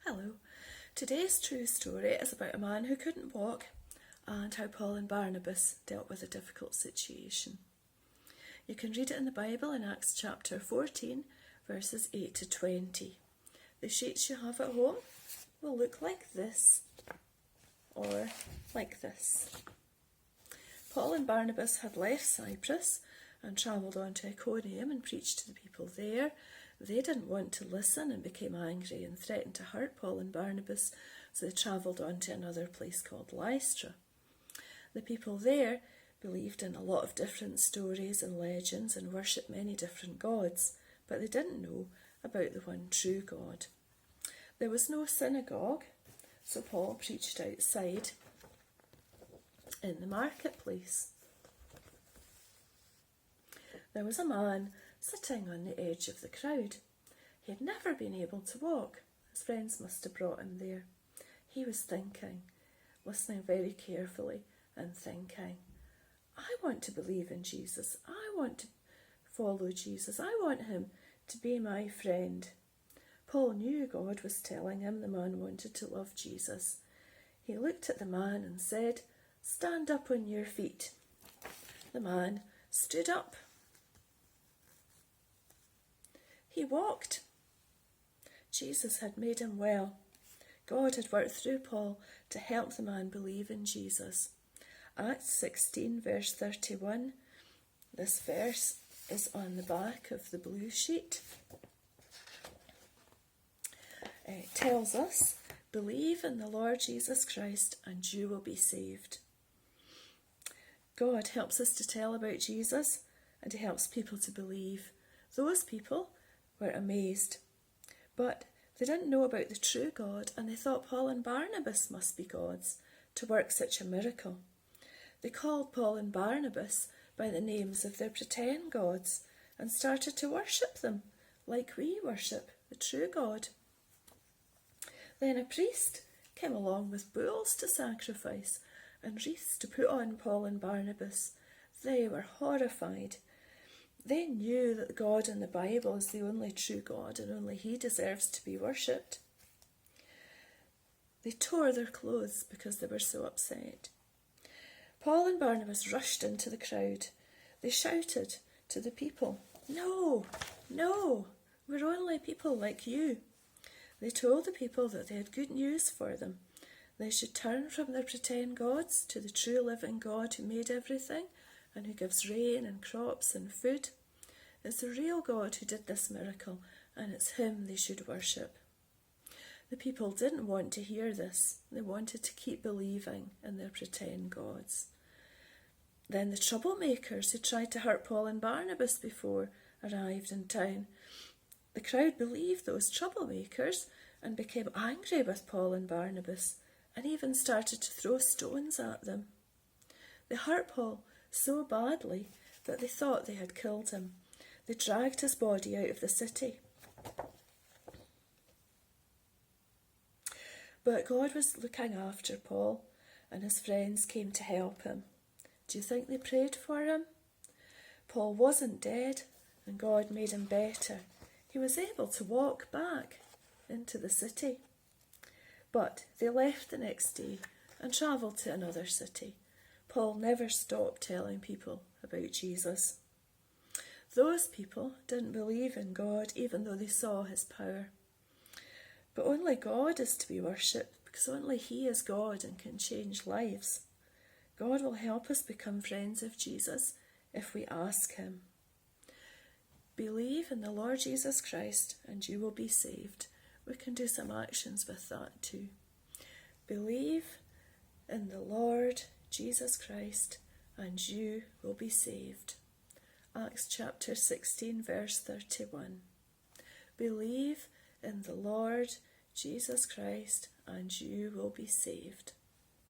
Hello. Today's true story is about a man who couldn't walk and how Paul and Barnabas dealt with a difficult situation. You can read it in the Bible in Acts chapter 14, verses 8 to 20. The sheets you have at home will look like this or like this. Paul and Barnabas had left Cyprus and travelled on to Iconium and preached to the people there. They didn't want to listen and became angry and threatened to hurt Paul and Barnabas, so they travelled on to another place called Lystra. The people there believed in a lot of different stories and legends and worshipped many different gods, but they didn't know about the one true God. There was no synagogue, so Paul preached outside in the marketplace. There was a man sitting on the edge of the crowd. He had never been able to walk. His friends must have brought him there. He was thinking, listening very carefully and thinking, I want to believe in Jesus. I want to follow Jesus. I want him to be my friend. Paul knew God was telling him the man wanted to love Jesus. He looked at the man and said, "Stand up on your feet." The man stood up. He walked. Jesus had made him well. God had worked through Paul to help the man believe in Jesus. Acts 16 verse 31. This verse is on the back of the blue sheet. It tells us, believe in the Lord Jesus Christ and you will be saved. God helps us to tell about Jesus and he helps people to believe. Those people were amazed, but they didn't know about the true God and they thought Paul and Barnabas must be gods to work such a miracle. They called Paul and Barnabas by the names of their pretend gods and started to worship them like we worship the true God. Then a priest came along with bulls to sacrifice and wreaths to put on Paul and Barnabas. They were horrified. They knew that God in the Bible is the only true God and only he deserves to be worshipped. They tore their clothes because they were so upset. Paul and Barnabas rushed into the crowd. They shouted to the people, "No, no, we're only people like you." They told the people that they had good news for them. They should turn from their pretend gods to the true living God who made everything and who gives rain and crops and food. It's the real God who did this miracle, and it's him they should worship. The people didn't want to hear this. They wanted to keep believing in their pretend gods. Then the troublemakers who tried to hurt Paul and Barnabas before arrived in town. The crowd believed those troublemakers and became angry with Paul and Barnabas and even started to throw stones at them. They hurt Paul so badly that they thought they had killed him. They dragged his body out of the city. But God was looking after Paul and his friends came to help him. Do you think they prayed for him? Paul wasn't dead and God made him better. He was able to walk back into the city. But they left the next day and travelled to another city. Paul never stopped telling people about Jesus. Those people didn't believe in God even though they saw his power. But only God is to be worshipped because only he is God and can change lives. God will help us become friends of Jesus if we ask him. Believe in the Lord Jesus Christ and you will be saved. We can do some actions with that too. Believe in the Lord Jesus Christ and you will be saved. Acts chapter 16 verse 31. Believe in the Lord Jesus Christ and you will be saved.